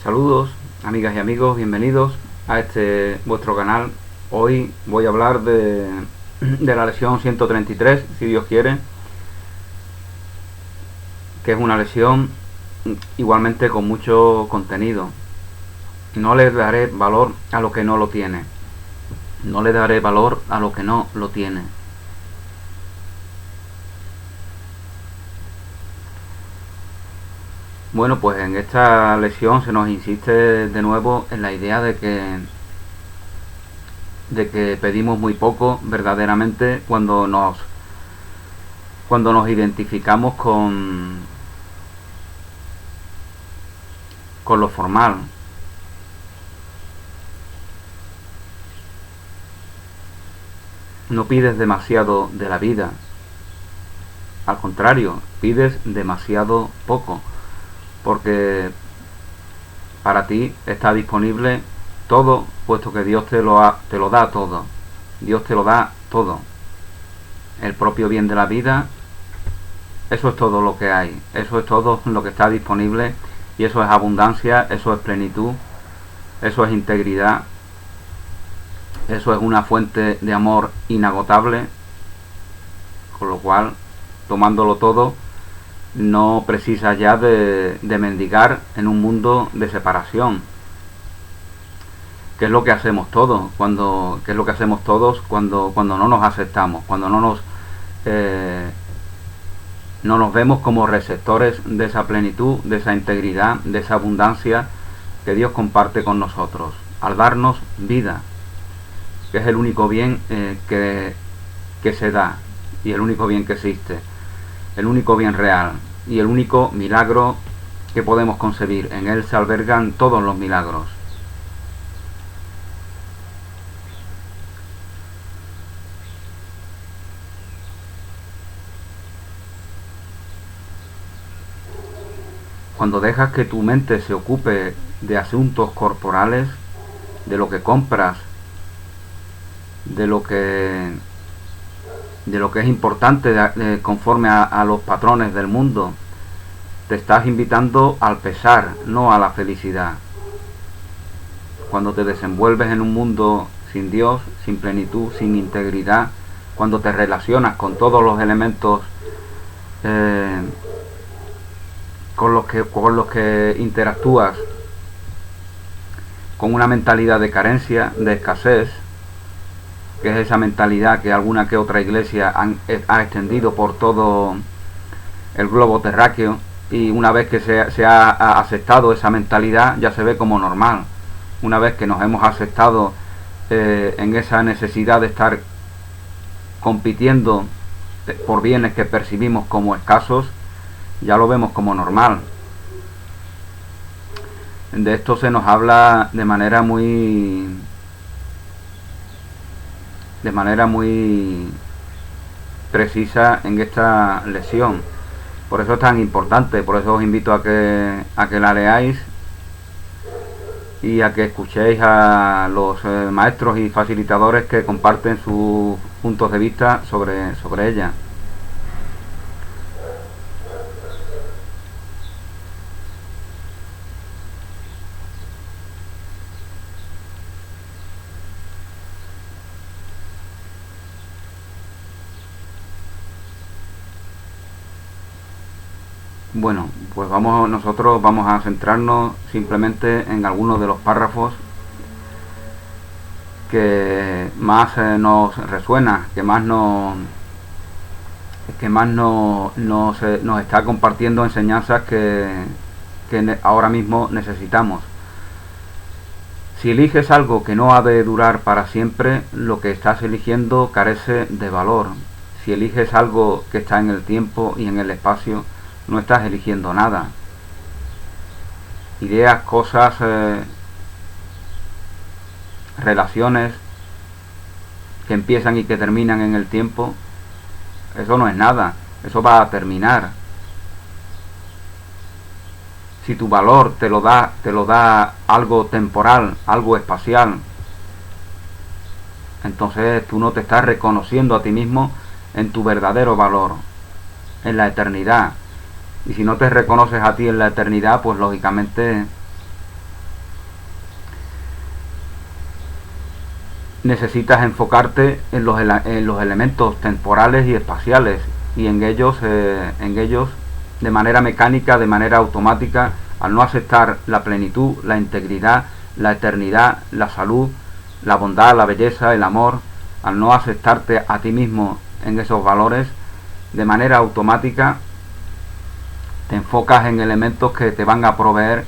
Saludos, amigas y amigos, bienvenidos a este vuestro canal. Hoy voy a hablar de la lesión 133, si Dios quiere, que es una lesión igualmente con mucho contenido. No le daré valor a lo que no lo tiene. No le daré valor a lo que no lo tiene. Bueno, pues en esta lesión se nos insiste de nuevo en la idea de que pedimos muy poco verdaderamente cuando nos identificamos con lo formal. No pides demasiado de la vida, al contrario, pides demasiado poco, porque para ti está disponible todo, puesto que Dios te lo da todo. Dios te lo da todo. El propio bien de la vida, eso es todo lo que hay, eso es todo lo que está disponible, y eso es abundancia, eso es plenitud, eso es integridad, eso es una fuente de amor inagotable, con lo cual, tomándolo todo, no precisas ya de mendigar en un mundo de separación, que es lo que hacemos todos cuando no nos aceptamos, cuando no nos vemos como receptores de esa plenitud, de esa integridad, de esa abundancia que Dios comparte con nosotros, al darnos vida, que es el único bien que se da, y el único bien que existe, el único bien real y el único milagro que podemos concebir. En él se albergan todos los milagros. Cuando dejas que tu mente se ocupe de asuntos corporales, de lo que compras, de lo que es importante conforme a los patrones del mundo, te estás invitando al pesar, no a la felicidad. Cuando te desenvuelves en un mundo sin Dios, sin plenitud, sin integridad, cuando te relacionas con todos los elementos con los que interactúas con una mentalidad de carencia, de escasez, que es esa mentalidad que alguna que otra iglesia ha extendido por todo el globo terráqueo, y una vez que se ha aceptado esa mentalidad, ya se ve como normal. Una vez que nos hemos aceptado en esa necesidad de estar compitiendo por bienes que percibimos como escasos, ya lo vemos como normal. De esto se nos habla de manera muy precisa en esta lesión. Por eso es tan importante, por eso os invito a que la leáis y a que escuchéis a los maestros y facilitadores que comparten sus puntos de vista sobre ella. Bueno, pues nosotros vamos a centrarnos simplemente en algunos de los párrafos que más nos resuena, que más nos está compartiendo enseñanzas que ahora mismo necesitamos. Si eliges algo que no ha de durar para siempre, lo que estás eligiendo carece de valor. Si eliges algo que está en el tiempo y en el espacio, no estás eligiendo nada. Ideas, cosas, relaciones que empiezan y que terminan en el tiempo, eso no es nada, eso va a terminar. Si tu valor te lo da algo temporal, algo espacial, entonces tú no te estás reconociendo a ti mismo en tu verdadero valor, en la eternidad. Y si no te reconoces a ti en la eternidad, pues lógicamente necesitas enfocarte en los elementos temporales y espaciales, y en ellos de manera mecánica, de manera automática, al no aceptar la plenitud, la integridad, la eternidad, la salud, la bondad, la belleza, el amor, al no aceptarte a ti mismo en esos valores, de manera automática te enfocas en elementos que te van a proveer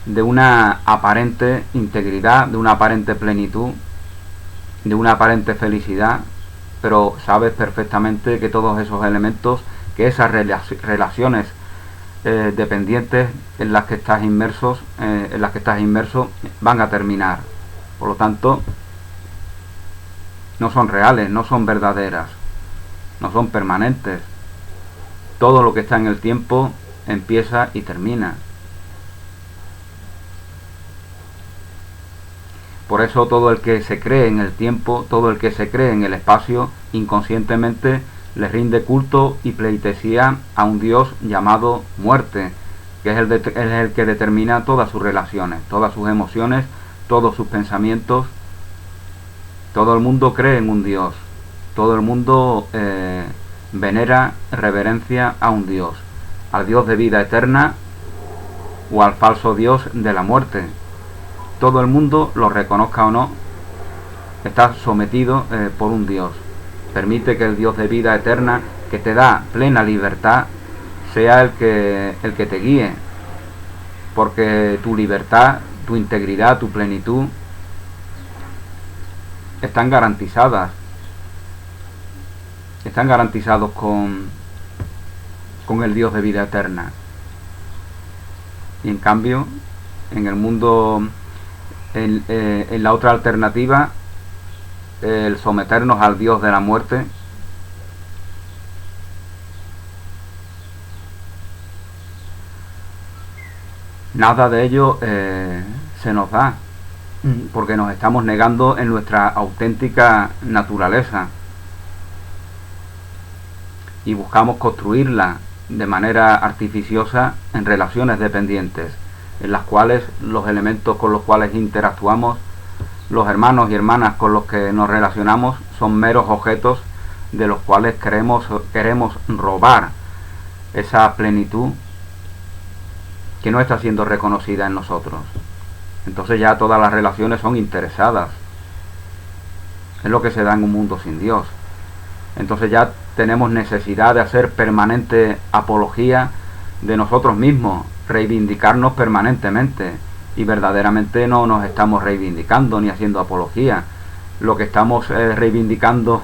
de una aparente integridad, de una aparente plenitud, de una aparente felicidad, pero sabes perfectamente que todos esos elementos, que esas relaciones dependientes en las que estás inmerso, van a terminar. Por lo tanto, no son reales, no son verdaderas, no son permanentes. Todo lo que está en el tiempo empieza y termina. Por eso todo el que se cree en el tiempo, todo el que se cree en el espacio, inconscientemente le rinde culto y pleitesía a un Dios llamado muerte, que es el que determina todas sus relaciones, todas sus emociones, todos sus pensamientos. Todo el mundo cree en un Dios, todo el mundo venera, reverencia a un Dios, al Dios de vida eterna o al falso Dios de la muerte. Todo el mundo, lo reconozca o no, está sometido por un Dios. Permite que el Dios de vida eterna, que te da plena libertad, sea el que te guíe, porque tu libertad, tu integridad, tu plenitud están garantizadas. Están garantizados con el Dios de vida eterna. Y en cambio, en el mundo, en la otra alternativa, el someternos al Dios de la muerte, nada de ello se nos da, porque nos estamos negando en nuestra auténtica naturaleza y buscamos construirla de manera artificiosa en relaciones dependientes, en las cuales los elementos con los cuales interactuamos, los hermanos y hermanas con los que nos relacionamos, son meros objetos de los cuales queremos robar esa plenitud que no está siendo reconocida en nosotros. Entonces ya todas las relaciones son interesadas. Es lo que se da en un mundo sin Dios. Entonces ya tenemos necesidad de hacer permanente apología de nosotros mismos, reivindicarnos permanentemente, y verdaderamente no nos estamos reivindicando ni haciendo apología. Lo que estamos reivindicando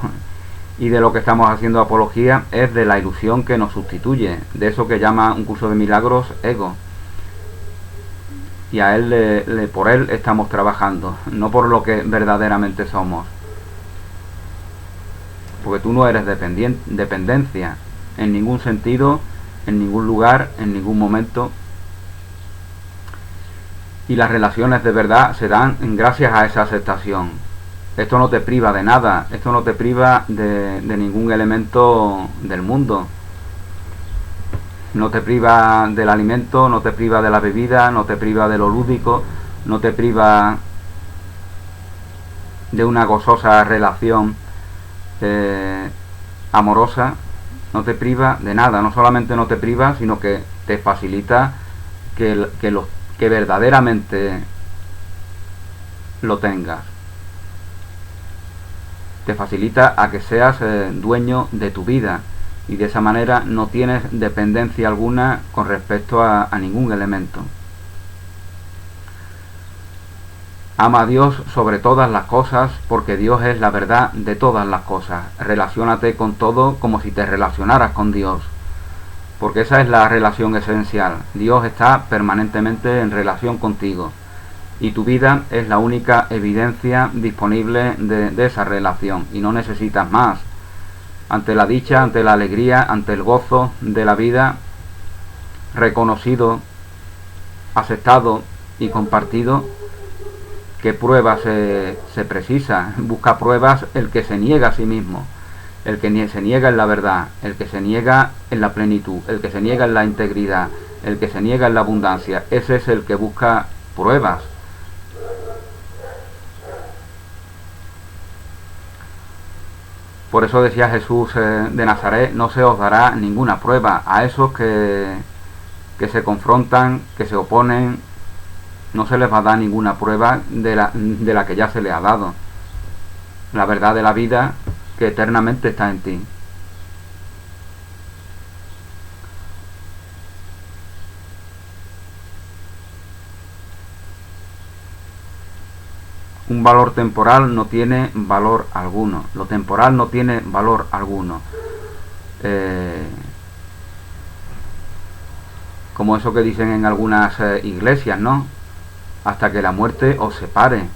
y de lo que estamos haciendo apología es de la ilusión que nos sustituye, de eso que llama un curso de milagros ego. Y a él, por él estamos trabajando, no por lo que verdaderamente somos. Porque tú no eres dependencia, en ningún sentido, en ningún lugar, en ningún momento. Y las relaciones de verdad se dan gracias a esa aceptación. Esto no te priva de nada, esto no te priva de ningún elemento del mundo. No te priva del alimento, no te priva de la bebida, no te priva de lo lúdico, no te priva de una gozosa relación amorosa, no te priva de nada. No solamente no te priva, sino que te facilita que verdaderamente lo tengas. Te facilita a que seas dueño de tu vida, y de esa manera no tienes dependencia alguna con respecto a ningún elemento. Ama a Dios sobre todas las cosas, porque Dios es la verdad de todas las cosas. Relaciónate con todo como si te relacionaras con Dios, porque esa es la relación esencial. Dios está permanentemente en relación contigo, y tu vida es la única evidencia disponible de esa relación, y no necesitas más. Ante la dicha, ante la alegría, ante el gozo de la vida, reconocido, aceptado y compartido, ¿qué pruebas se precisa? Busca pruebas el que se niega a sí mismo, el que se niega en la verdad, el que se niega en la plenitud, el que se niega en la integridad, el que se niega en la abundancia. Ese es el que busca pruebas. Por eso decía Jesús de Nazaret, no se os dará ninguna prueba. A esos que se confrontan, que se oponen, no se les va a dar ninguna prueba de la que ya se les ha dado. La verdad de la vida que eternamente está en ti. Un valor temporal no tiene valor alguno. Lo temporal no tiene valor alguno. Como eso que dicen en algunas iglesias, ¿no? Hasta que la muerte os separe.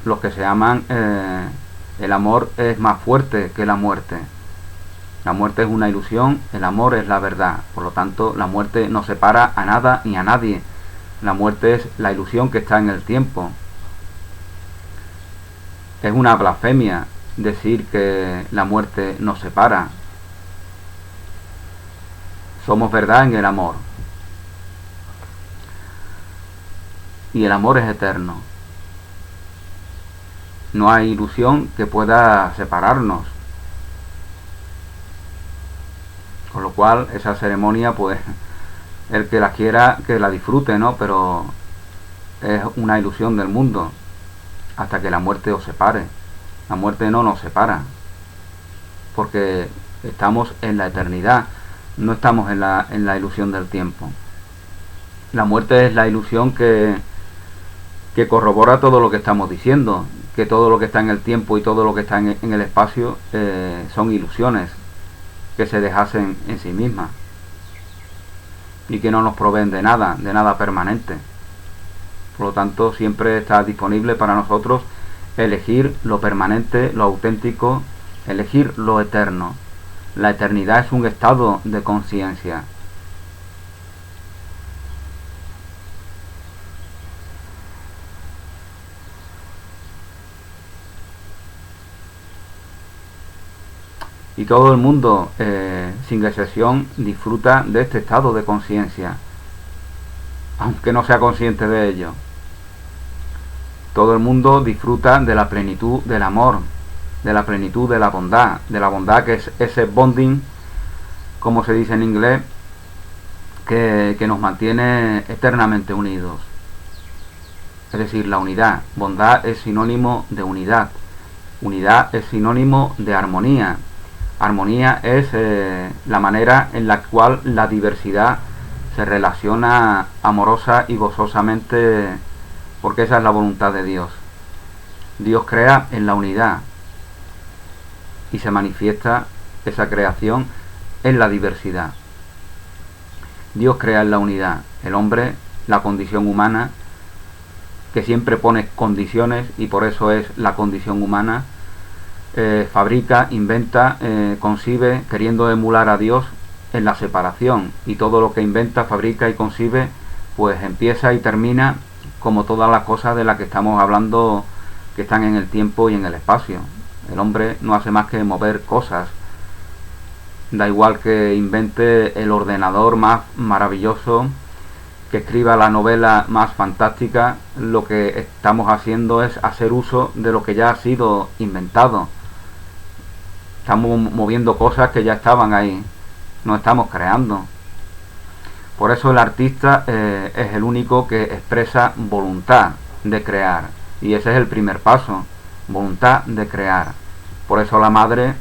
Los que se aman, el amor es más fuerte que la muerte. La muerte es una ilusión, el amor es la verdad. Por lo tanto, la muerte no separa a nada ni a nadie. La muerte es la ilusión que está en el tiempo. Es una blasfemia decir que la muerte nos separa. Somos verdad en el amor. Y el amor es eterno. No hay ilusión que pueda separarnos. Con lo cual, esa ceremonia, pues, el que la quiera, que la disfrute, ¿no? Pero es una ilusión del mundo. Hasta que la muerte os separe. La muerte no nos separa. Porque estamos en la eternidad. No estamos en la ilusión del tiempo. La muerte es la ilusión que corrobora todo lo que estamos diciendo. Que todo lo que está en el tiempo y todo lo que está en el espacio son ilusiones que se deshacen en sí mismas y que no nos proveen de nada permanente. Por lo tanto, siempre está disponible para nosotros elegir lo permanente, lo auténtico, elegir lo eterno. La eternidad es un estado de conciencia. Y todo el mundo, sin excepción, disfruta de este estado de conciencia, aunque no sea consciente de ello. Todo el mundo disfruta de la plenitud del amor, de la plenitud de la bondad que es ese bonding, como se dice en inglés, que nos mantiene eternamente unidos. Es decir, la unidad. Bondad es sinónimo de unidad. Unidad es sinónimo de armonía. Armonía es la manera en la cual la diversidad se relaciona amorosa y gozosamente, porque esa es la voluntad de Dios. Dios crea en la unidad y se manifiesta esa creación en la diversidad. Dios crea en la unidad. El hombre, la condición humana, que siempre pone condiciones y por eso es la condición humana, fabrica, inventa, concibe, queriendo emular a Dios en la separación, y todo lo que inventa, fabrica y concibe, pues empieza y termina como todas las cosas de las que estamos hablando, que están en el tiempo y en el espacio. El hombre no hace más que mover cosas. Da igual que invente el ordenador más maravilloso, que escriba la novela más fantástica, lo que estamos haciendo es hacer uso de lo que ya ha sido inventado. Estamos moviendo cosas que ya estaban ahí, no estamos creando. Por eso el artista es el único que expresa voluntad de crear, y ese es el primer paso, voluntad de crear. Por eso la madre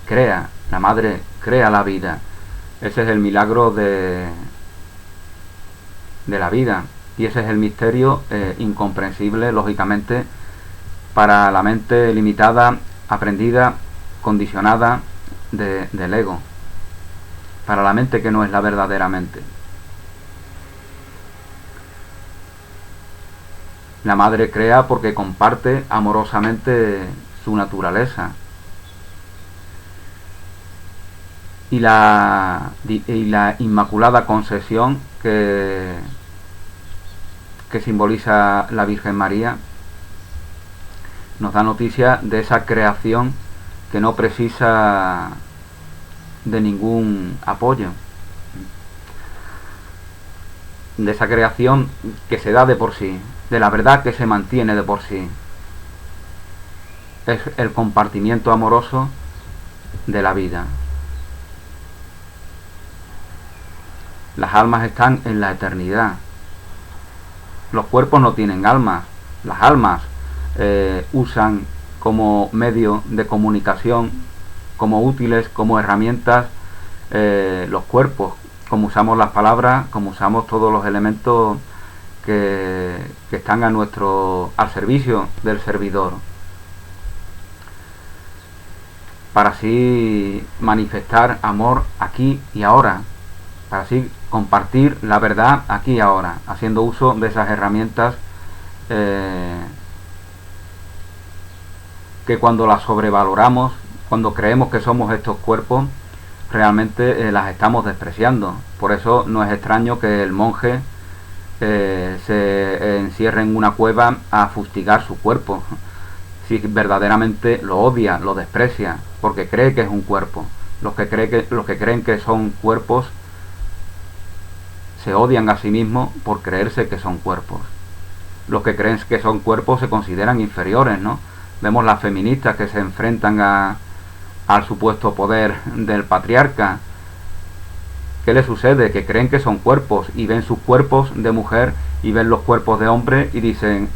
crea la vida. Ese es el milagro de la vida, y ese es el misterio incomprensible, lógicamente, para la mente limitada, aprendida, condicionada del ego, para la mente que no es la verdadera mente. La madre crea porque comparte amorosamente su naturaleza. Y la inmaculada concesión que simboliza la Virgen María nos da noticia de esa creación que no precisa de ningún apoyo, de esa creación que se da de por sí, de la verdad que se mantiene de por sí. es el compartimiento amoroso de la vida. Las almas están en la eternidad. Los cuerpos no tienen almas. Las almas usan como medio de comunicación, como útiles, como herramientas, los cuerpos, como usamos las palabras, como usamos todos los elementos que están al servicio del servidor, para así manifestar amor aquí y ahora, para así compartir la verdad aquí y ahora, haciendo uso de esas herramientas que cuando las sobrevaloramos, cuando creemos que somos estos cuerpos, realmente las estamos despreciando. Por eso no es extraño que el monje se encierre en una cueva a fustigar su cuerpo, si verdaderamente lo odia, lo desprecia, porque cree que es un cuerpo. Los que creen que son cuerpos se odian a sí mismos por creerse que son cuerpos. Los que creen que son cuerpos se consideran inferiores, ¿no? Vemos las feministas que se enfrentan al supuesto poder del patriarca. ¿Qué les sucede? Que creen que son cuerpos y ven sus cuerpos de mujer y ven los cuerpos de hombre y dicen: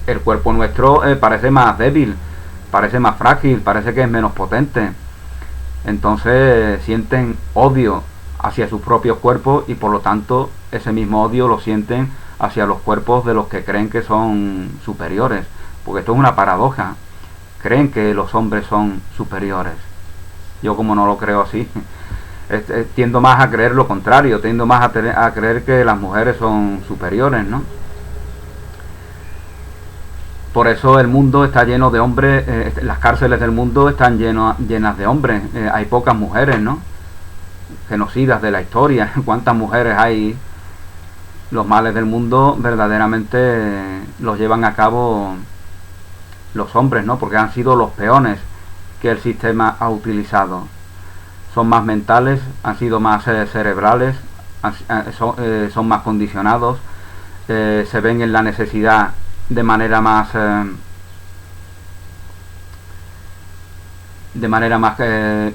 el cuerpo nuestro parece más débil, parece más frágil, parece que es menos potente. Entonces sienten odio hacia sus propios cuerpos y por lo tanto ese mismo odio lo sienten hacia los cuerpos de los que creen que son superiores, porque esto es una paradoja. Creen que los hombres son superiores. Yo, como no lo creo así, tiendo más a creer lo contrario, tiendo más a creer que las mujeres son superiores, ¿no? Por eso el mundo está lleno de hombres, las cárceles del mundo están llenas de hombres, hay pocas mujeres, ¿no? Genocidas de la historia, ¿cuántas mujeres hay? Los males del mundo verdaderamente los llevan a cabo los hombres, ¿no? Porque han sido los peones que el sistema ha utilizado. Son más mentales, han sido más cerebrales, son más condicionados, se ven en la necesidad de manera más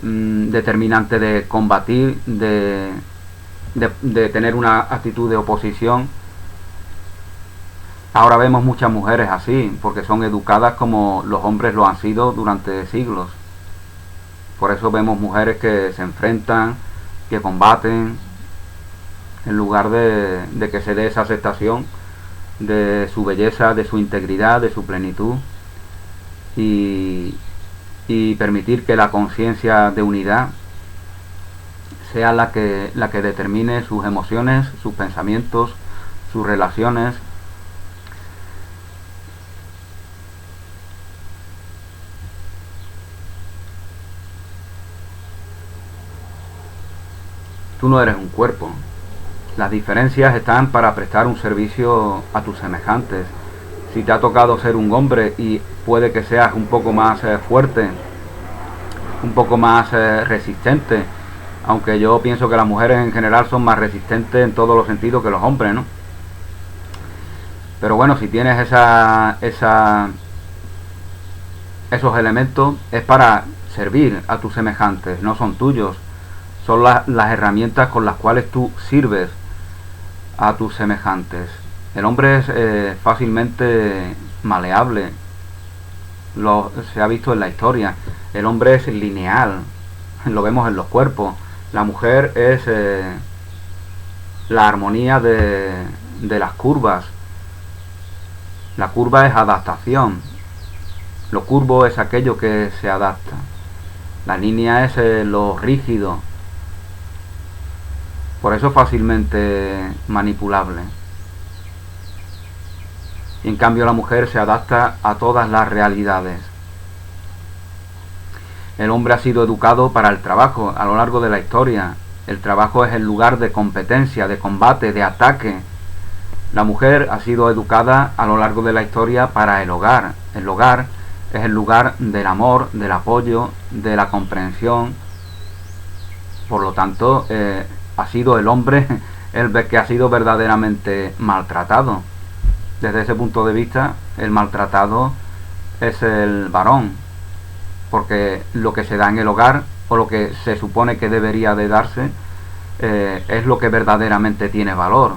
determinante de combatir, de tener una actitud de oposición. Ahora vemos muchas mujeres así, porque son educadas como los hombres lo han sido durante siglos. Por eso vemos mujeres que se enfrentan, que combaten, en lugar de que se dé esa aceptación de su belleza, de su integridad, de su plenitud, y permitir que la conciencia de unidad sea la que determine sus emociones, sus pensamientos, sus relaciones. Tú no eres un cuerpo. Las diferencias están para prestar un servicio a tus semejantes. Si te ha tocado ser un hombre y puede que seas un poco más fuerte, un poco más resistente, aunque yo pienso que las mujeres en general son más resistentes en todos los sentidos que los hombres, ¿no? Pero bueno, si tienes esos elementos, es para servir a tus semejantes, no son tuyos. Son las herramientas con las cuales tú sirves a tus semejantes. El hombre es fácilmente maleable. Se ha visto en la historia. El hombre es lineal. Lo vemos en los cuerpos. La mujer es la armonía de las curvas. La curva es adaptación. Lo curvo es aquello que se adapta. La línea es lo rígido. Por eso es fácilmente manipulable. Y en cambio la mujer se adapta a todas las realidades. El hombre ha sido educado para el trabajo a lo largo de la historia. El trabajo es el lugar de competencia, de combate, de ataque. La mujer ha sido educada a lo largo de la historia para el hogar. El hogar es el lugar del amor, del apoyo, de la comprensión. Por lo tanto, ha sido el hombre el que ha sido verdaderamente maltratado. Desde ese punto de vista, el maltratado es el varón. porque lo que se da en el hogar o lo que se supone que debería de darse es lo que verdaderamente tiene valor.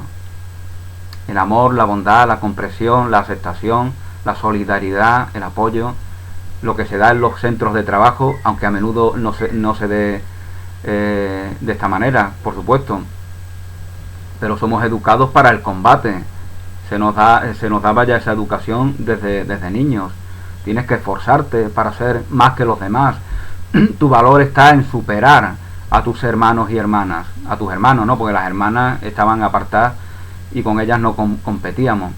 El amor, la bondad, la comprensión, la aceptación, la solidaridad, el apoyo, lo que se da en los centros de trabajo, aunque a menudo no se dé de esta manera, por supuesto, pero somos educados para el combate. Se nos daba ya esa educación desde niños. Tienes que esforzarte para ser más que los demás. Tu valor está en superar a tus hermanos y hermanas. A tus hermanos, ¿no? Porque las hermanas estaban apartadas y con ellas no competíamos.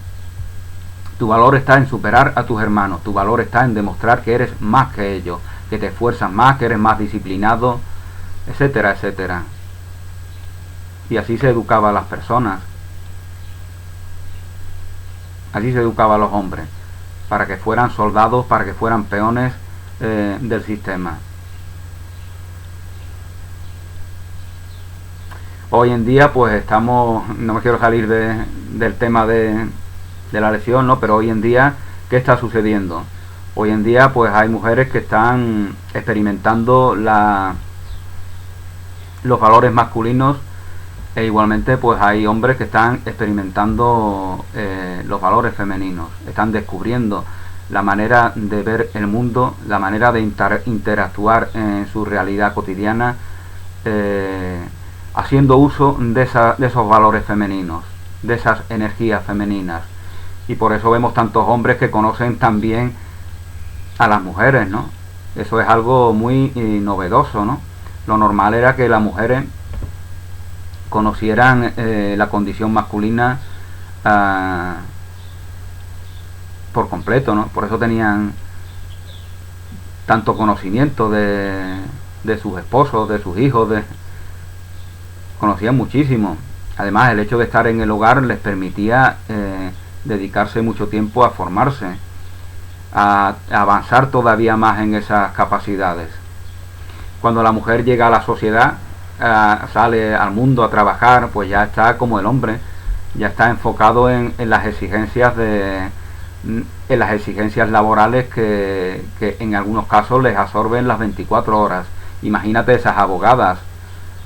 Tu valor está en superar a tus hermanos. Tu valor está en demostrar que eres más que ellos, que te esfuerzas más, que eres más disciplinado, etcétera, etcétera. Y así se educaba a las personas. Así se educaba a los hombres, para que fueran soldados, para que fueran peones del sistema. Hoy en día pues estamos, no me quiero salir del tema de la lección, ¿no? Pero hoy en día, ¿qué está sucediendo? Hoy en día pues hay mujeres que están experimentando los valores masculinos, e igualmente pues hay hombres que están experimentando los valores femeninos. Están descubriendo la manera de ver el mundo, la manera de interactuar en su realidad cotidiana, haciendo uso de esos valores femeninos, de esas energías femeninas. Y por eso vemos tantos hombres que conocen también a las mujeres, ¿no? Eso es algo muy novedoso, ¿no? Lo normal era que las mujeres conocieran la condición masculina por completo, ¿no? Por eso tenían tanto conocimiento de sus esposos, de sus hijos, conocían muchísimo. Además, el hecho de estar en el hogar les permitía dedicarse mucho tiempo a formarse, a avanzar todavía más en esas capacidades. Cuando la mujer llega a la sociedad, sale al mundo a trabajar, pues ya está como el hombre, ya está enfocado en las exigencias en las exigencias laborales que en algunos casos les absorben las 24 horas. Imagínate esas abogadas,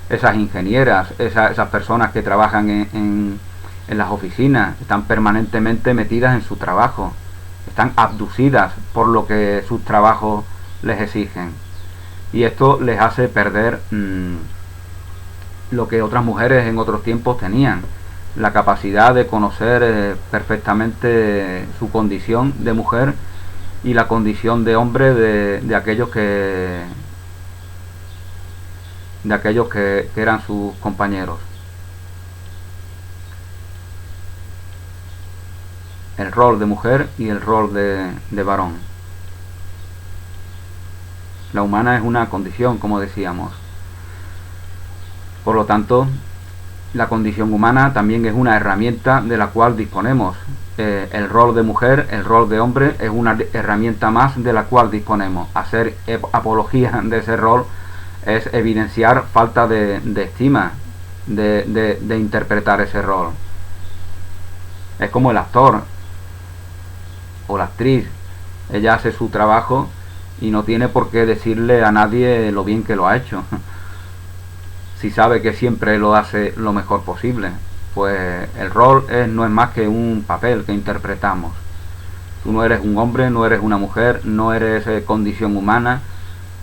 esas ingenieras, esas personas que trabajan en las oficinas, están permanentemente metidas en su trabajo, están abducidas por lo que sus trabajos les exigen, y esto les hace perder lo que otras mujeres en otros tiempos tenían, la capacidad de conocer perfectamente su condición de mujer y la condición de hombre de aquellos que eran sus compañeros. El rol de mujer y el rol de varón. La humana es una condición, como decíamos. Por lo tanto, la condición humana también es una herramienta de la cual disponemos. El rol de mujer, el rol de hombre es una herramienta más de la cual disponemos. Hacer apología de ese rol es evidenciar falta de estima de interpretar ese rol. Es como el actor o la actriz. Ella hace su trabajo y no tiene por qué decirle a nadie lo bien que lo ha hecho, si sabe que siempre lo hace lo mejor posible. Pues el rol no es más que un papel que interpretamos. Tú no eres un hombre, no eres una mujer, no eres condición humana.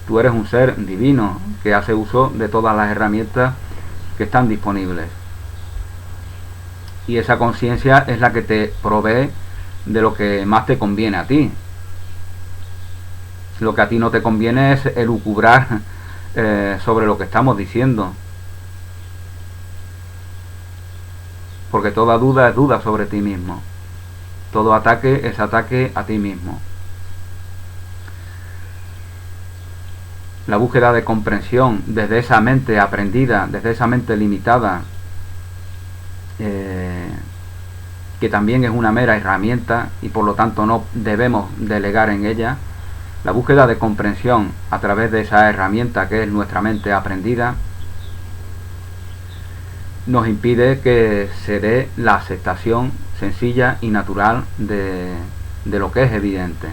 Tú eres un ser divino que hace uso de todas las herramientas que están disponibles. Y esa conciencia es la que te provee de lo que más te conviene a ti. Lo que a ti no te conviene es elucubrar sobre lo que estamos diciendo. Porque toda duda es duda sobre ti mismo. Todo ataque es ataque a ti mismo. La búsqueda de comprensión desde esa mente aprendida, desde esa mente limitada, que también es una mera herramienta y por lo tanto no debemos delegar en ella. La búsqueda de comprensión a través de esa herramienta que es nuestra mente aprendida nos impide que se dé la aceptación sencilla y natural de lo que es evidente.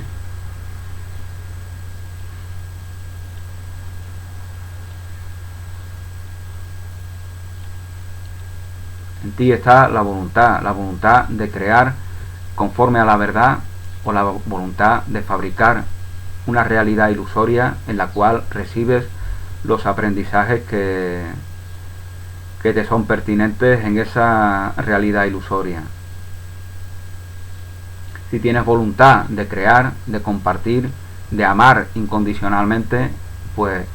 En ti está la voluntad de crear conforme a la verdad o la voluntad de fabricar una realidad ilusoria en la cual recibes los aprendizajes que te son pertinentes en esa realidad ilusoria. Si tienes voluntad de crear, de compartir, de amar incondicionalmente, pues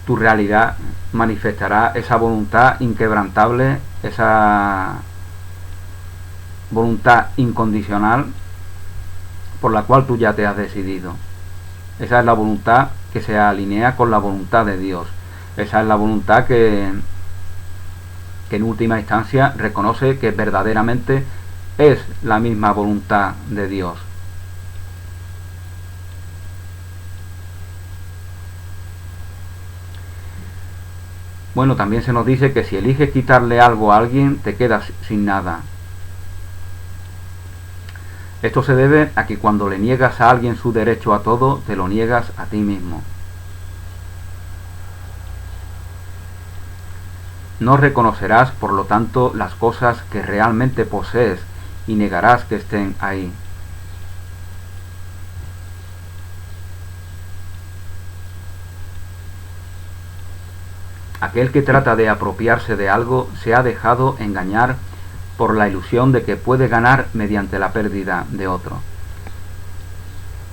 tu realidad manifestará esa voluntad inquebrantable, esa voluntad incondicional por la cual tú ya te has decidido. Esa es la voluntad que se alinea con la voluntad de Dios. Esa es la voluntad que en última instancia reconoce que verdaderamente es la misma voluntad de Dios. Bueno, también se nos dice que si eliges quitarle algo a alguien, te quedas sin nada. Esto se debe a que cuando le niegas a alguien su derecho a todo, te lo niegas a ti mismo. No reconocerás, por lo tanto, las cosas que realmente posees y negarás que estén ahí. Aquel que trata de apropiarse de algo se ha dejado engañar por la ilusión de que puede ganar mediante la pérdida de otro.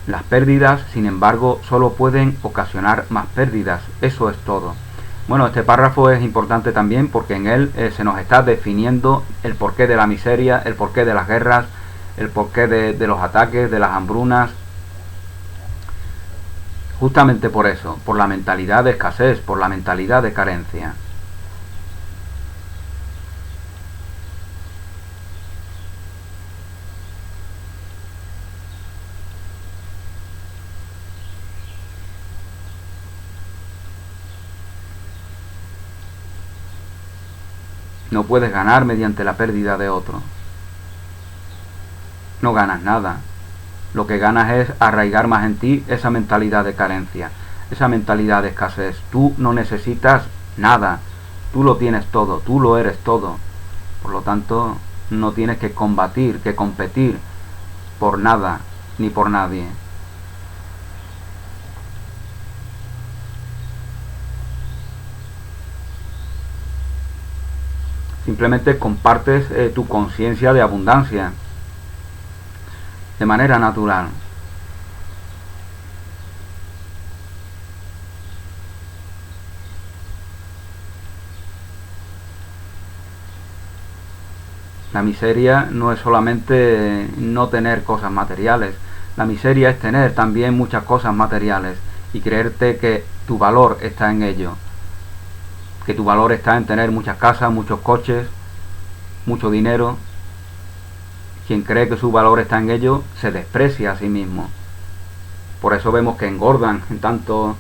Las pérdidas, sin embargo, solo pueden ocasionar más pérdidas, eso es todo. Bueno, este párrafo es importante también porque en él se nos está definiendo el porqué de la miseria, el porqué de las guerras, el porqué de los ataques, de las hambrunas. Justamente por eso, por la mentalidad de escasez, por la mentalidad de carencia. No puedes ganar mediante la pérdida de otro. No ganas nada. Lo que ganas es arraigar más en ti esa mentalidad de carencia, esa mentalidad de escasez. Tú no necesitas nada, tú lo tienes todo, tú lo eres todo. Por lo tanto, no tienes que combatir, que competir por nada ni por nadie. Simplemente compartes tu conciencia de abundancia de manera natural. La miseria no es solamente no tener cosas materiales. La miseria es tener también muchas cosas materiales y creerte que tu valor está en ello. Que tu valor está en tener muchas casas, muchos coches, mucho dinero. Quien cree que su valor está en ello se desprecia a sí mismo. Por eso vemos que engordan en tanto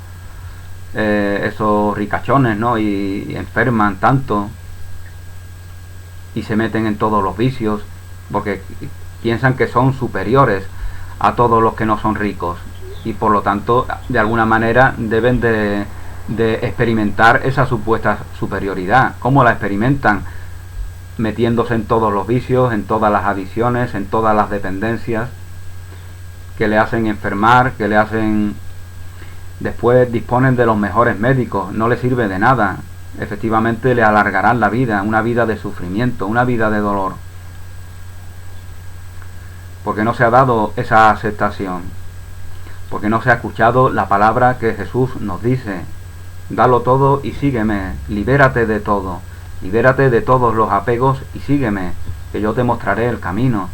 esos ricachones, ¿no? Y enferman tanto y se meten en todos los vicios porque piensan que son superiores a todos los que no son ricos y por lo tanto de alguna manera deben de experimentar esa supuesta superioridad. ¿Cómo la experimentan? Metiéndose en todos los vicios, en todas las adicciones, en todas las dependencias que le hacen enfermar, que le hacen... Después disponen de los mejores médicos, no les sirve de nada. Efectivamente le alargarán la vida, una vida de sufrimiento, una vida de dolor. Porque no se ha dado esa aceptación, porque no se ha escuchado la palabra que Jesús nos dice: dalo todo y sígueme, libérate de todo, libérate de todos los apegos y sígueme, que yo te mostraré el camino,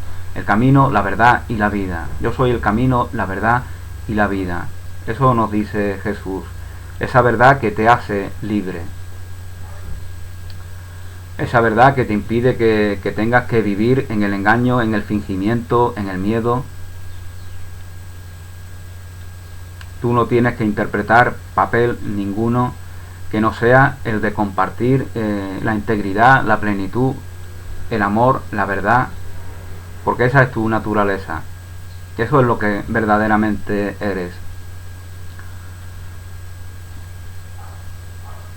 la verdad y la vida. Yo soy el camino, la verdad y la vida. Eso nos dice Jesús, esa verdad que te hace libre. Esa verdad que te impide que tengas que vivir en el engaño, en el fingimiento, en el miedo. Tú no tienes que interpretar papel ninguno que no sea el de compartir la integridad, la plenitud, el amor, la verdad, porque esa es tu naturaleza. Eso es lo que verdaderamente eres.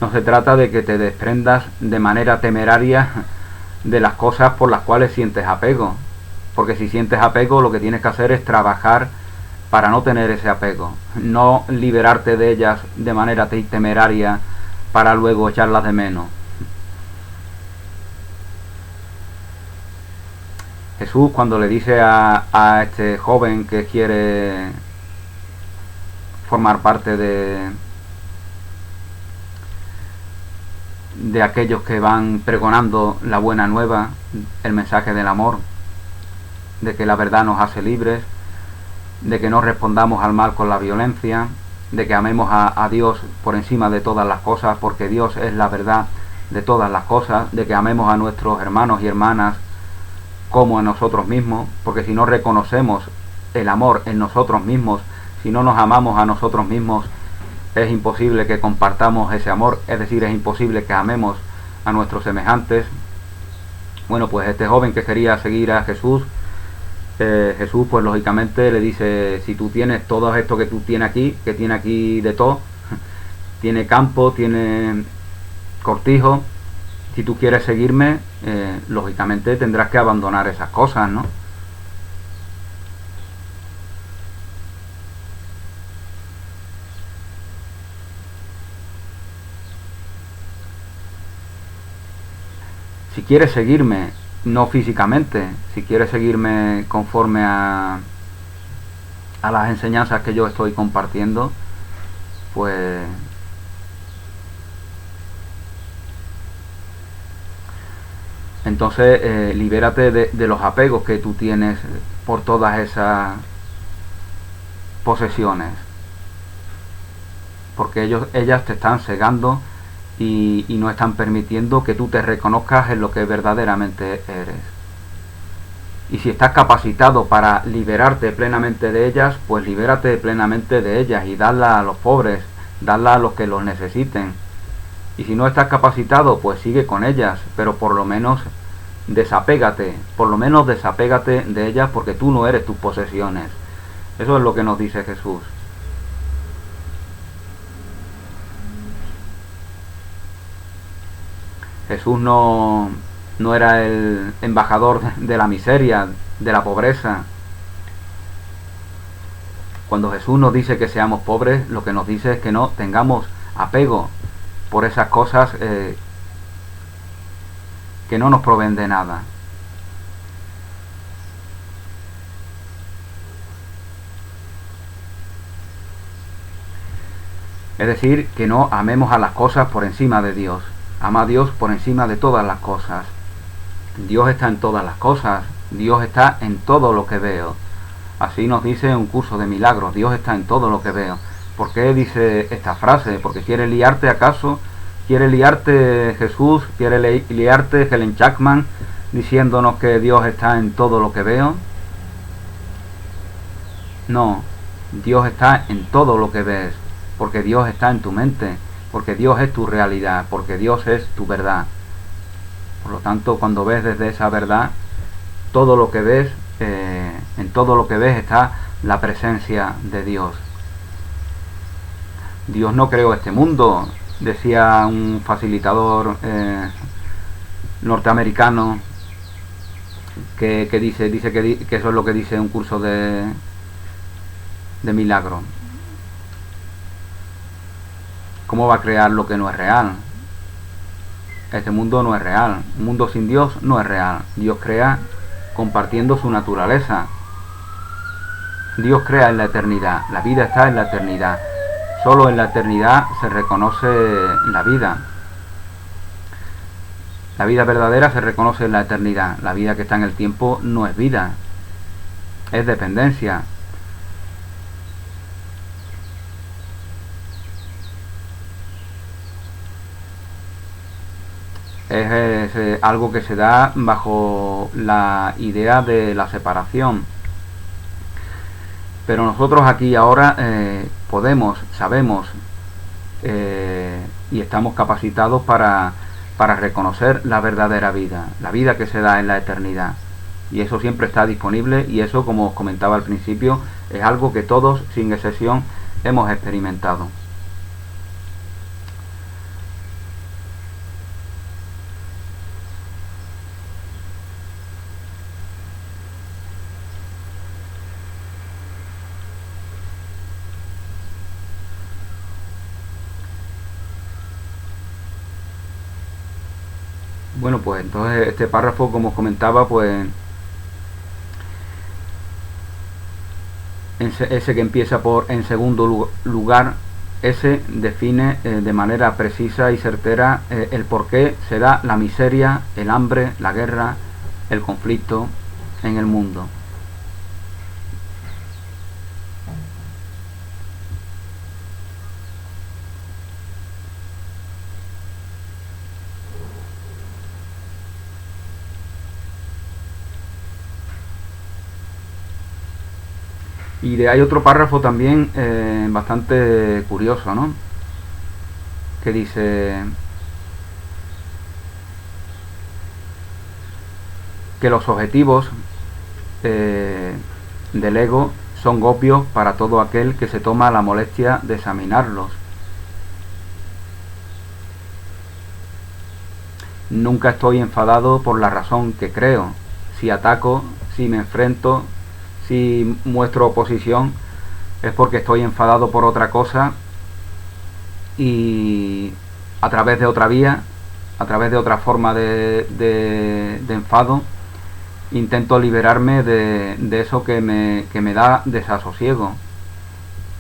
No se trata de que te desprendas de manera temeraria de las cosas por las cuales sientes apego, porque si sientes apego lo que tienes que hacer es trabajar para no tener ese apego, no liberarte de ellas de manera temeraria para luego echarlas de menos. Jesús, cuando le dice a este joven que quiere formar parte de aquellos que van pregonando la buena nueva, el mensaje del amor, de que la verdad nos hace libres, de que no respondamos al mal con la violencia, de que amemos a Dios por encima de todas las cosas, porque Dios es la verdad de todas las cosas, de que amemos a nuestros hermanos y hermanas como a nosotros mismos, porque si no reconocemos el amor en nosotros mismos, si no nos amamos a nosotros mismos, es imposible que compartamos ese amor, es decir, es imposible que amemos a nuestros semejantes. Bueno, pues este joven que quería seguir a Jesús, Jesús pues lógicamente le dice, si tú tienes todo esto que tú tienes aquí, que tiene aquí de todo, tiene campo, tiene cortijo, si tú quieres seguirme, lógicamente tendrás que abandonar esas cosas, ¿no? Si quieres seguirme, no físicamente, si quieres seguirme conforme a las enseñanzas que yo estoy compartiendo, pues entonces libérate de los apegos que tú tienes por todas esas posesiones, porque ellas te están cegando y no están permitiendo que tú te reconozcas en lo que verdaderamente eres. Y si estás capacitado para liberarte plenamente de ellas, pues libérate plenamente de ellas y dadlas a los pobres, dadlas a los que los necesiten. Y si no estás capacitado, pues sigue con ellas, pero por lo menos desapégate de ellas, porque tú no eres tus posesiones. Eso es lo que nos dice Jesús. Jesús no era el embajador de la miseria, de la pobreza. Cuando Jesús nos dice que seamos pobres, lo que nos dice es que no tengamos apego por esas cosas que no nos proveen de nada. Es decir, que no amemos a las cosas por encima de Dios. Ama a Dios por encima de todas las cosas. Dios está en todas las cosas. Dios está en todo lo que veo. Así nos dice un curso de milagros. Dios está en todo lo que veo. ¿Por qué dice esta frase? ¿Porque quiere liarte acaso? ¿Quiere liarte Jesús? ¿Quiere liarte Helen Jackman diciéndonos que Dios está en todo lo que veo? No, Dios está en todo lo que ves, porque Dios está en tu mente, porque Dios es tu realidad, porque Dios es tu verdad. Por lo tanto, cuando ves desde esa verdad, todo lo que ves, en todo lo que ves está la presencia de Dios. Dios no creó este mundo, decía un facilitador norteamericano que dice que eso es lo que dice un curso de milagro. ¿Cómo va a crear lo que no es real? Este mundo no es real. Un mundo sin Dios no es real. Dios crea compartiendo su naturaleza. Dios crea en la eternidad. La vida está en la eternidad. Solo en la eternidad se reconoce la vida. La vida verdadera se reconoce en la eternidad. La vida que está en el tiempo no es vida. Es dependencia. Es algo que se da bajo la idea de la separación. Pero nosotros aquí ahora sabemos y estamos capacitados para reconocer la verdadera vida, la vida que se da en la eternidad. Y eso siempre está disponible, y eso, como os comentaba al principio, es algo que todos, sin excepción, hemos experimentado. Bueno, pues entonces este párrafo, como os comentaba, pues ese que empieza por en segundo lugar, ese define de manera precisa y certera el por qué se da la miseria, el hambre, la guerra, el conflicto en el mundo. Y hay otro párrafo también bastante curioso, ¿no? Que dice que los objetivos del ego son obvios para todo aquel que se toma la molestia de examinarlos. Nunca estoy enfadado por la razón que creo. Si ataco, si me enfrento, si muestro oposición, es porque estoy enfadado por otra cosa y a través de otra vía, a través de otra forma de enfado, intento liberarme de eso que me da desasosiego.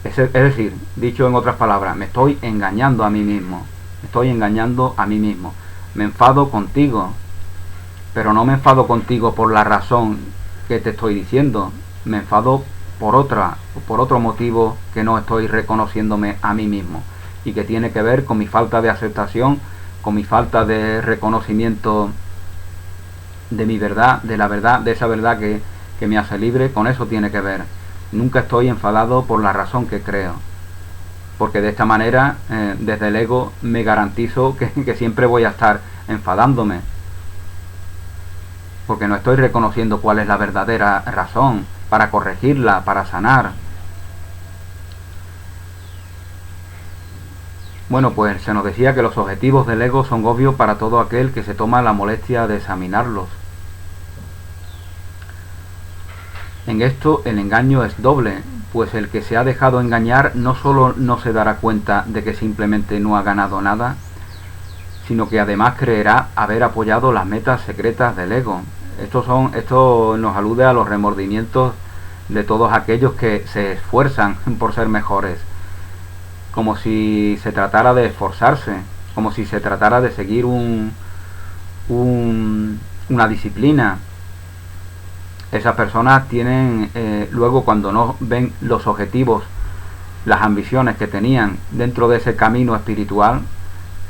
Es decir, dicho en otras palabras, me estoy engañando a mí mismo. Me estoy engañando a mí mismo. Me enfado contigo, pero no me enfado contigo por la razón que te estoy diciendo. Me enfado por otro motivo que no estoy reconociéndome a mí mismo y que tiene que ver con mi falta de aceptación, con mi falta de reconocimiento de mi verdad, de esa verdad que me hace libre. Con eso tiene que ver. Nunca estoy enfadado por la razón que creo, porque de esta manera desde el ego me garantizo que siempre voy a estar enfadándome, porque no estoy reconociendo cuál es la verdadera razón para corregirla, para sanar. Bueno, pues se nos decía que los objetivos del ego son obvios para todo aquel que se toma la molestia de examinarlos. En esto el engaño es doble, pues el que se ha dejado engañar no solo no se dará cuenta de que simplemente no ha ganado nada, sino que además creerá haber apoyado las metas secretas del ego. Esto nos alude a los remordimientos de todos aquellos que se esfuerzan por ser mejores, como si se tratara de esforzarse, como si se tratara de seguir una disciplina. Esas personas tienen, luego cuando no ven los objetivos, las ambiciones que tenían dentro de ese camino espiritual,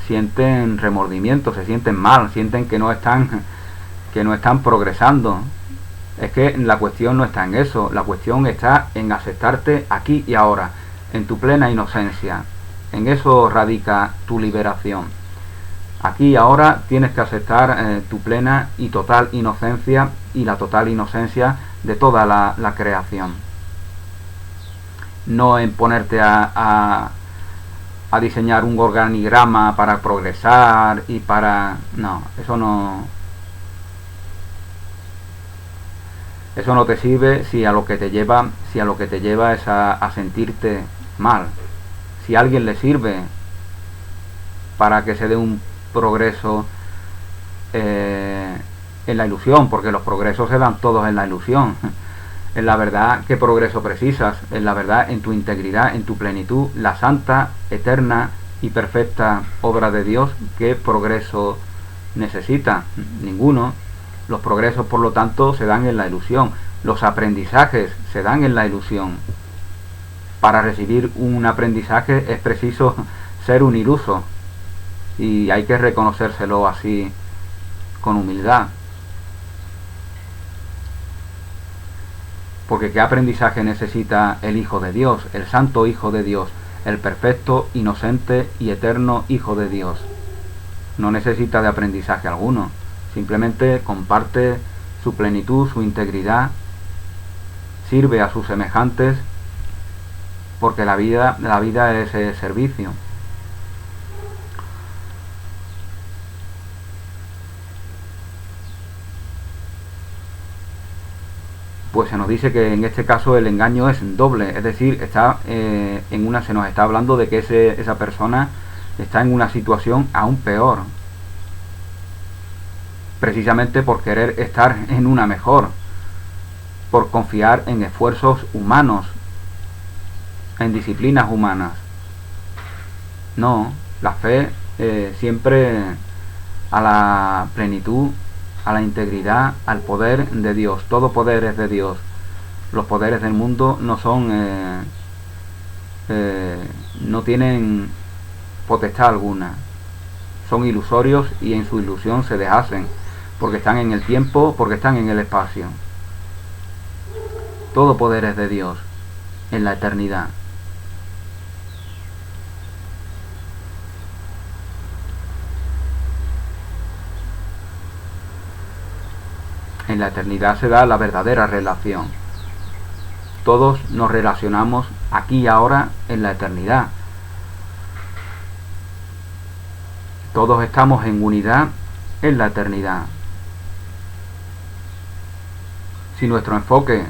sienten remordimiento, se sienten mal, sienten que no están progresando. Es que la cuestión no está en eso, la cuestión está en aceptarte aquí y ahora, en tu plena inocencia. En eso radica tu liberación. Aquí y ahora tienes que aceptar tu plena y total inocencia y la total inocencia de toda la creación. No en ponerte a diseñar un organigrama para progresar y para... No, eso no te sirve si a lo que te lleva es a sentirte mal. Si a alguien le sirve para que se dé un progreso en la ilusión, porque los progresos se dan todos en la ilusión. En la verdad, ¿qué progreso precisas? En la verdad, en tu integridad, en tu plenitud, la santa, eterna y perfecta obra de Dios, ¿qué progreso necesita? Ninguno. Los progresos, por lo tanto, se dan en la ilusión. Los aprendizajes se dan en la ilusión. Para recibir un aprendizaje es preciso ser un iluso, y hay que reconocérselo así con humildad. Porque ¿qué aprendizaje necesita el Hijo de Dios, el Santo Hijo de Dios, el perfecto, inocente y eterno Hijo de Dios? No necesita de aprendizaje alguno, simplemente comparte su plenitud, su integridad, sirve a sus semejantes, porque la vida es servicio. Pues se nos dice que en este caso el engaño es doble, es decir, se nos está hablando de que esa persona está en una situación aún peor. precisamente por querer estar en una mejor, por confiar en esfuerzos humanos, en disciplinas humanas. No, la fe siempre a la plenitud, a la integridad, al poder de Dios. Todo poder es de Dios. Los poderes del mundo no son, no tienen potestad alguna. Son ilusorios y en su ilusión se deshacen, porque están en el tiempo, porque están en el espacio. Todo poder es de Dios en la eternidad. En la eternidad se da la verdadera relación. Todos nos relacionamos aquí y ahora en la eternidad. Todos estamos en unidad en la eternidad. Si nuestro enfoque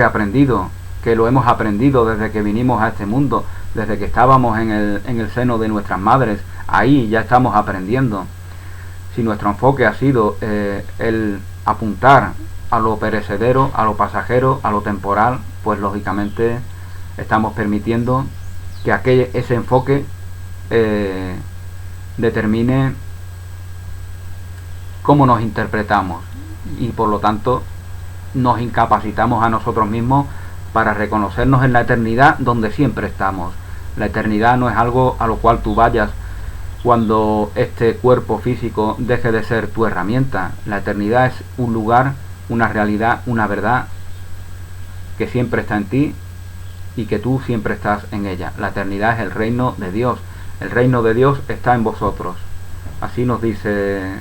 aprendido, que lo hemos aprendido desde que vinimos a este mundo, desde que estábamos en el seno de nuestras madres, ahí ya estamos aprendiendo. Si nuestro enfoque ha sido el apuntar a lo perecedero, a lo pasajero, a lo temporal, pues lógicamente estamos permitiendo que ese enfoque determine cómo nos interpretamos, y por lo tanto nos incapacitamos a nosotros mismos para reconocernos en la eternidad donde siempre estamos. La eternidad no es algo a lo cual tú vayas cuando este cuerpo físico deje de ser tu herramienta. La eternidad es un lugar, una realidad, una verdad que siempre está en ti y que tú siempre estás en ella. La eternidad es el reino de Dios. El reino de Dios está en vosotros. Así nos dice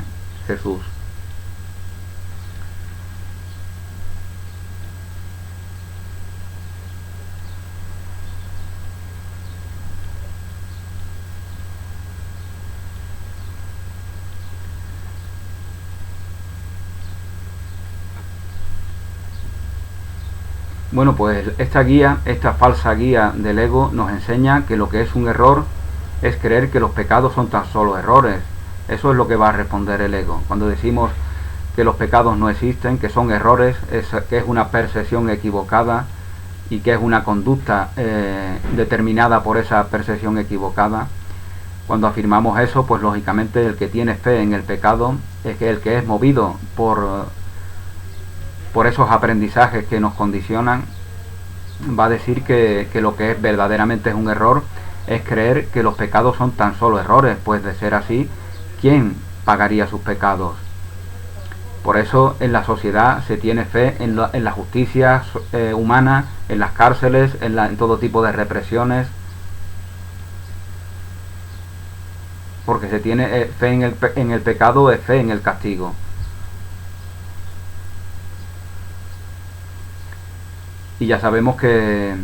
Jesús. Bueno, pues esta falsa guía del ego nos enseña que lo que es un error es creer que los pecados son tan solo errores. Eso es lo que va a responder el ego. Cuando decimos que los pecados no existen, que son errores, que es una percepción equivocada y que es una conducta determinada por esa percepción equivocada. Cuando afirmamos eso, pues lógicamente el que tiene fe en el pecado es el que es movido por esos aprendizajes que nos condicionan, va a decir que lo que es verdaderamente es un error es creer que los pecados son tan solo errores, pues de ser así, ¿quién pagaría sus pecados? Por eso en la sociedad se tiene fe en la justicia humana, en las cárceles, en todo tipo de represiones, porque se tiene fe en el pecado, es fe en el castigo. Y ya sabemos que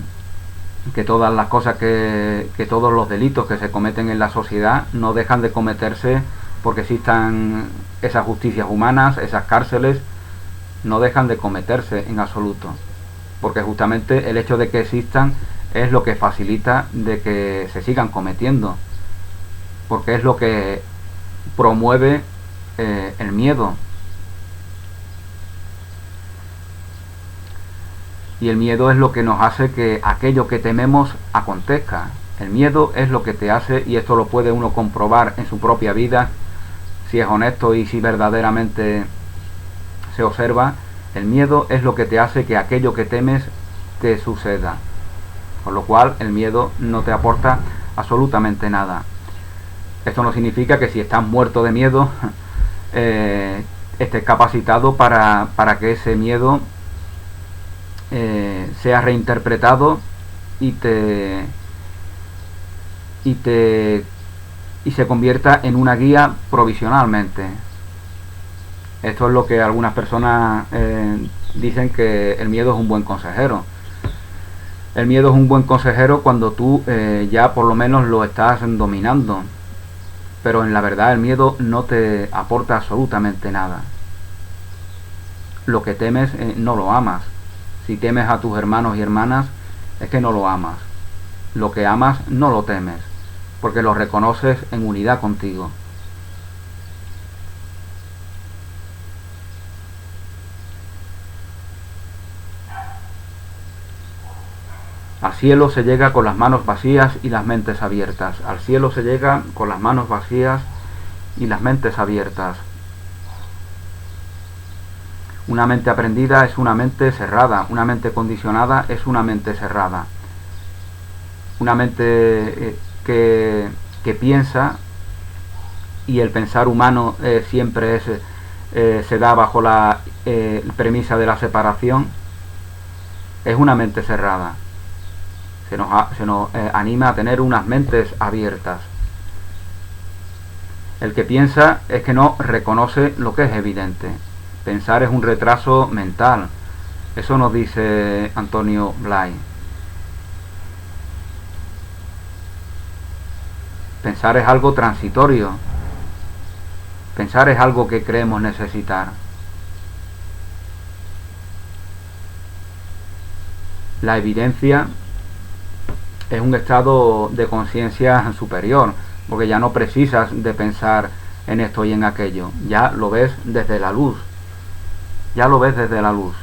todas las cosas, que todos los delitos que se cometen en la sociedad no dejan de cometerse porque existan esas justicias humanas, esas cárceles, no dejan de cometerse en absoluto. Porque justamente el hecho de que existan es lo que facilita de que se sigan cometiendo. Porque es lo que promueve el miedo. Y el miedo es lo que nos hace que aquello que tememos acontezca. El miedo es lo que te hace, y esto lo puede uno comprobar en su propia vida, si es honesto y si verdaderamente se observa. El miedo es lo que te hace que aquello que temes te suceda. Con lo cual el miedo no te aporta absolutamente nada. Esto no significa que si estás muerto de miedo estés capacitado para que ese miedo sea reinterpretado y se convierta en una guía provisionalmente. Esto es lo que algunas personas dicen, que el miedo es un buen consejero. El miedo es un buen consejero cuando tú ya por lo menos lo estás dominando, pero en la verdad el miedo no te aporta absolutamente nada. Lo que temes no lo amas. Si temes a tus hermanos y hermanas, es que no lo amas. Lo que amas no lo temes, porque lo reconoces en unidad contigo. Al cielo se llega con las manos vacías y las mentes abiertas. Al cielo se llega con las manos vacías y las mentes abiertas. Una mente aprendida es una mente cerrada, una mente condicionada es una mente cerrada. Una mente que piensa, y el pensar humano siempre se da bajo la premisa de la separación, es una mente cerrada. Se nos anima a tener unas mentes abiertas. El que piensa es que no reconoce lo que es evidente. Pensar es un retraso mental. Eso nos dice Antonio Blay. Pensar es algo transitorio. Pensar es algo que creemos necesitar. La evidencia es un estado de conciencia superior, porque ya no precisas de pensar en esto y en aquello, ya lo ves desde la luz. Ya lo ves desde la luz.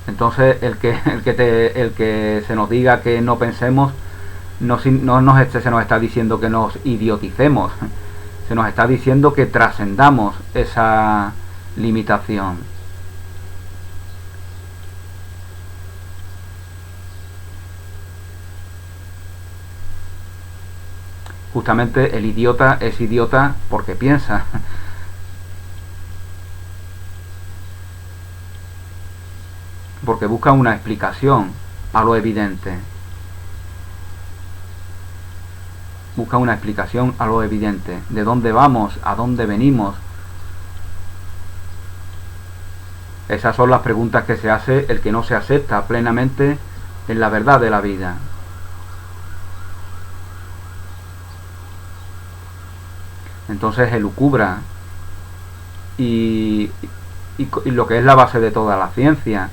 Entonces el que se nos diga que no pensemos se nos está diciendo que nos idioticemos, se nos está diciendo que trascendamos esa limitación. Justamente el idiota es idiota porque piensa. Porque busca una explicación a lo evidente. Busca una explicación a lo evidente. ¿De dónde vamos? ¿A dónde venimos? Esas son las preguntas que se hace el que no se acepta plenamente en la verdad de la vida. Entonces elucubra y lo que es la base de toda la ciencia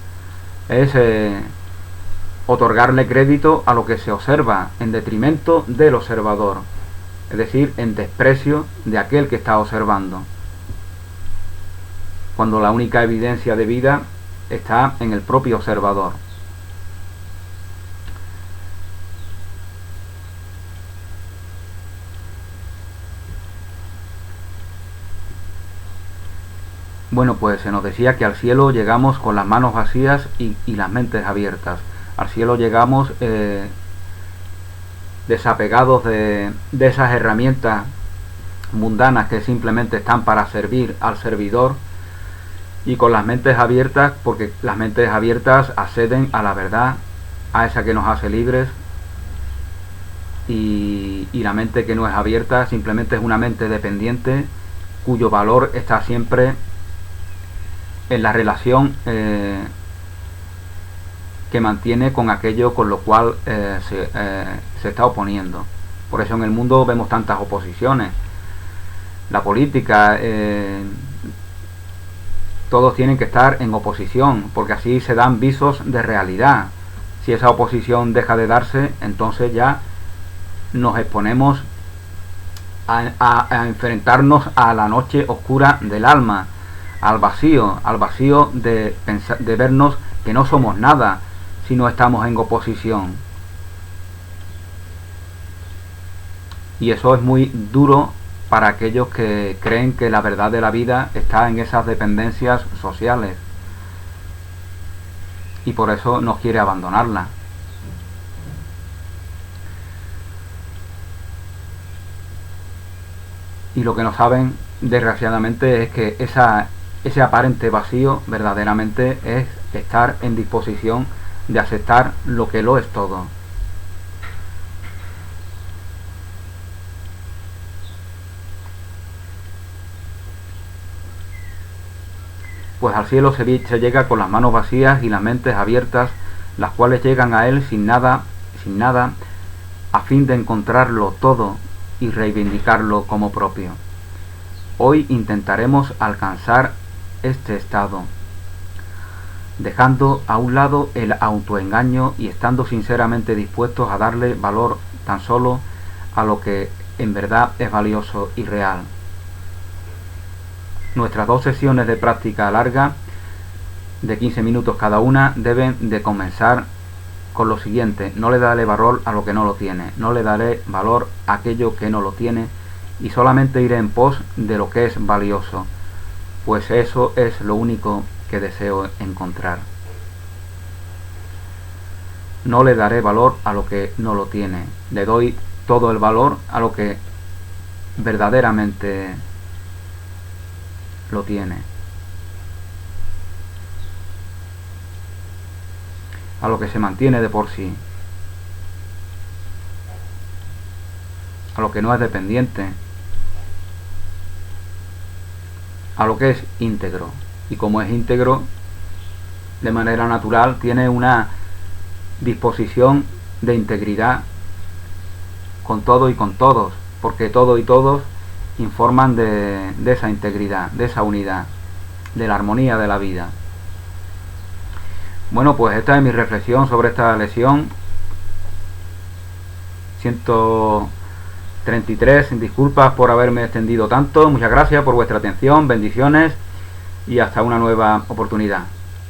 es otorgarle crédito a lo que se observa en detrimento del observador, es decir, en desprecio de aquel que está observando, cuando la única evidencia de vida está en el propio observador. Bueno, pues se nos decía que al cielo llegamos con las manos vacías y las mentes abiertas. Al cielo llegamos desapegados de esas herramientas mundanas que simplemente están para servir al servidor, y con las mentes abiertas, porque las mentes abiertas acceden a la verdad, a esa que nos hace libres, y la mente que no es abierta simplemente es una mente dependiente cuyo valor está siempre en la relación que mantiene con aquello con lo cual se está oponiendo. Por eso en el mundo vemos tantas oposiciones. La política, todos tienen que estar en oposición, porque así se dan visos de realidad. Si esa oposición deja de darse, entonces ya nos exponemos a enfrentarnos a la noche oscura del alma, al vacío de vernos que no somos nada si no estamos en oposición. Y eso es muy duro para aquellos que creen que la verdad de la vida está en esas dependencias sociales, y por eso no quiere abandonarla. Y lo que no saben, desgraciadamente, es que ese aparente vacío verdaderamente es estar en disposición de aceptar lo que lo es todo. Pues al cielo se llega con las manos vacías y las mentes abiertas, las cuales llegan a él sin nada, a fin de encontrarlo todo y reivindicarlo como propio. Hoy intentaremos alcanzar este estado, dejando a un lado el autoengaño y estando sinceramente dispuestos a darle valor tan solo a lo que en verdad es valioso y real. Nuestras 2 sesiones de práctica larga de 15 minutos cada una deben de comenzar con lo siguiente: no le daré valor a lo que no lo tiene, no le daré valor a aquello que no lo tiene, y solamente iré en pos de lo que es valioso, pues eso es lo único que deseo encontrar. No le daré valor a lo que no lo tiene, le doy todo el valor a lo que verdaderamente lo tiene, a lo que se mantiene de por sí, a lo que no es dependiente, a lo que es íntegro. Y como es íntegro, de manera natural tiene una disposición de integridad con todo y con todos, porque todo y todos informan de esa integridad, de esa unidad, de la armonía de la vida. Bueno, pues esta es mi reflexión sobre esta lección 133. Disculpas por haberme extendido tanto. Muchas gracias por vuestra atención, bendiciones y hasta una nueva oportunidad.